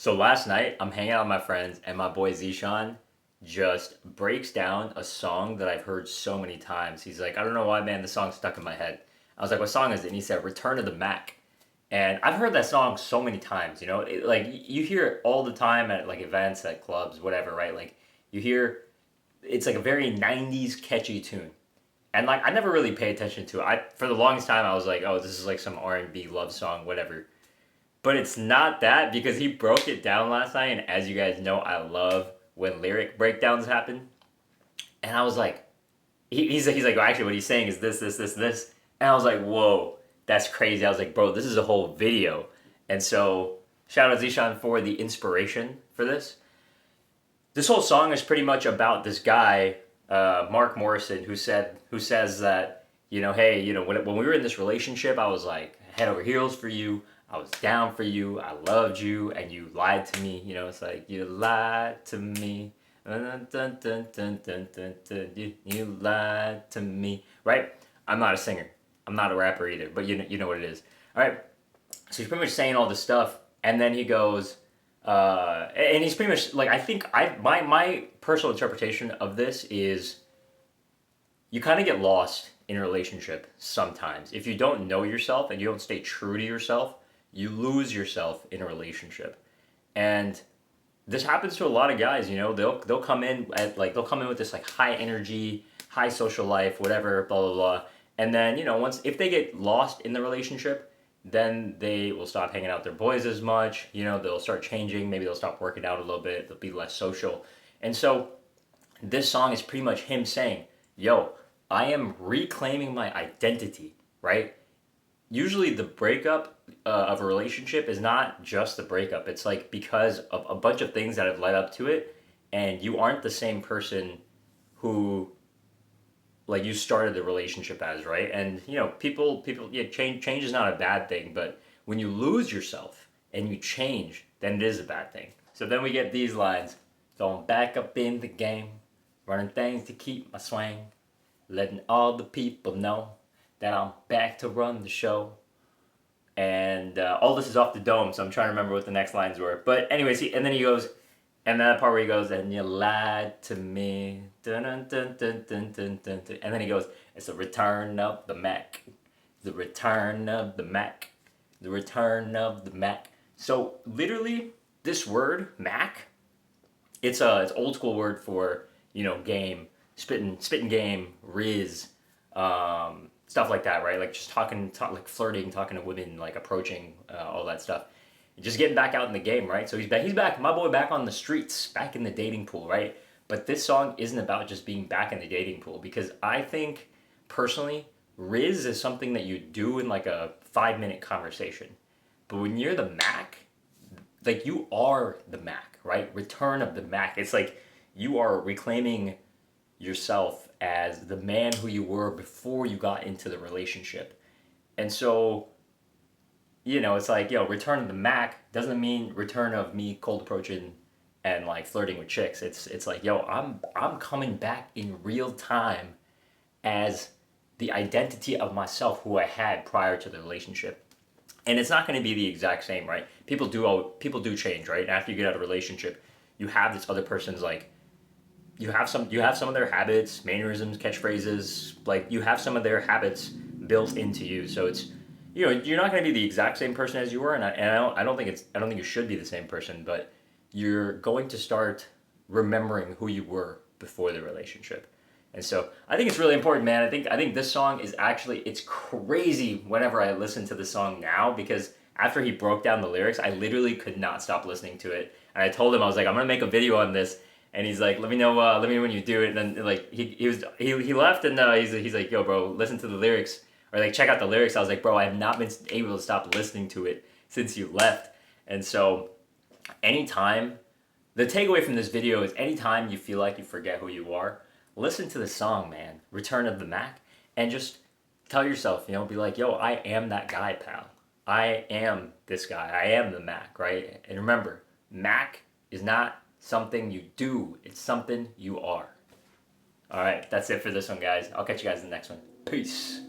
So last night, I'm hanging out with my friends, and my boy Zishan just breaks down a song that I've heard so many times. He's like, I don't know why, man, the song's stuck in my head. I was like, what song is it? And he said, Return of the Mack. And I've heard that song so many times, like you hear it all the time at like events, at clubs, whatever, right? Like you hear it's like a very 90s catchy tune. And like I never really pay attention to it. For the longest time I was like, oh, this is like some R&B love song, whatever. But it's not that because he broke it down last night, and as you guys know, I love when lyric breakdowns happen. And I was like, he's like, well, actually, what he's saying is this, and I was like, whoa, that's crazy. I was like, bro, this is a whole video. And so, shout out Zishan for the inspiration for this. This whole song is pretty much about this guy, Mark Morrison, who says that hey, when we were in this relationship, I was like head over heels for you. I was down for you. I loved you, and you lied to me. It's like you lied to me. Dun, dun, dun, dun, dun, dun, dun. You lied to me. Right? I'm not a singer. I'm not a rapper either, but you know what it is. All right. So he's pretty much saying all this stuff, and then he goes, and he's pretty much like, I think my personal interpretation of this is you kind of get lost in a relationship sometimes. If you don't know yourself and you don't stay true to yourself, you lose yourself in a relationship. And this happens to a lot of guys, they'll come in they'll come in with this like high energy, high social life, whatever, blah blah blah. And then, once if they get lost in the relationship, then they will stop hanging out with their boys as much, they'll start changing, maybe they'll stop working out a little bit, they'll be less social. And so this song is pretty much him saying, yo, I am reclaiming my identity, right? Usually the breakup of a relationship is not just the breakup. It's like because of a bunch of things that have led up to it, and you aren't the same person who like you started the relationship as, right? And people, yeah, change is not a bad thing, but when you lose yourself and you change, then it is a bad thing. So then we get these lines: so I'm back up in the game, running things to keep my swing, letting all the people know that I'm back to run the show. And all this is off the dome, so I'm trying to remember what the next lines were. But anyways, and then he goes, and that part where he goes, and you lied to me, dun, dun, dun, dun, dun, dun, dun, dun. And then he goes, it's the return of the Mack, the return of the Mack, the return of the Mack. So literally, this word Mack, it's old school word for game, spitting game, riz, stuff like that, right? Like just like flirting, talking to women, like approaching, all that stuff. Just getting back out in the game, right? So he's back, my boy, back on the streets, back in the dating pool, right? But this song isn't about just being back in the dating pool, because I think personally, riz is something that you do in like a 5-minute conversation. But when you're the Mack, like you are the Mack, right? Return of the Mack. It's like you are reclaiming yourself as the man who you were before you got into the relationship. And so, it's like, return of the Mack doesn't mean return of me cold approaching and like flirting with chicks. It's like, I'm coming back in real time as the identity of myself who I had prior to the relationship. And it's not going to be the exact same, right? People do change, right? After you get out of a relationship, you have this other person's like, you have some of their habits, mannerisms, catchphrases, like you have some of their habits built into you. So it's, you're not going to be the exact same person as you were, and I don't think you should be the same person, but you're going to start remembering who you were before the relationship. And so I think it's really important, man. I think this song is actually, it's crazy whenever I listen to the song now, because after he broke down the lyrics, I literally could not stop listening to it. And I told him, I was like, I'm gonna make a video on this. And he's like, let me know when you do it. And then like he left, and he's like, yo, bro, listen to the lyrics, or like check out the lyrics. I was like, bro, I have not been able to stop listening to it since you left. And so anytime, the takeaway from this video is anytime you feel like you forget who you are, listen to the song, man, Return of the Mack, and just tell yourself, be like, yo, I am that guy, pal. I am this guy. I am the Mack, right? And remember, Mack is not something you do. It's something you are. All right, that's it for this one, guys. I'll catch you guys in the next one. Peace.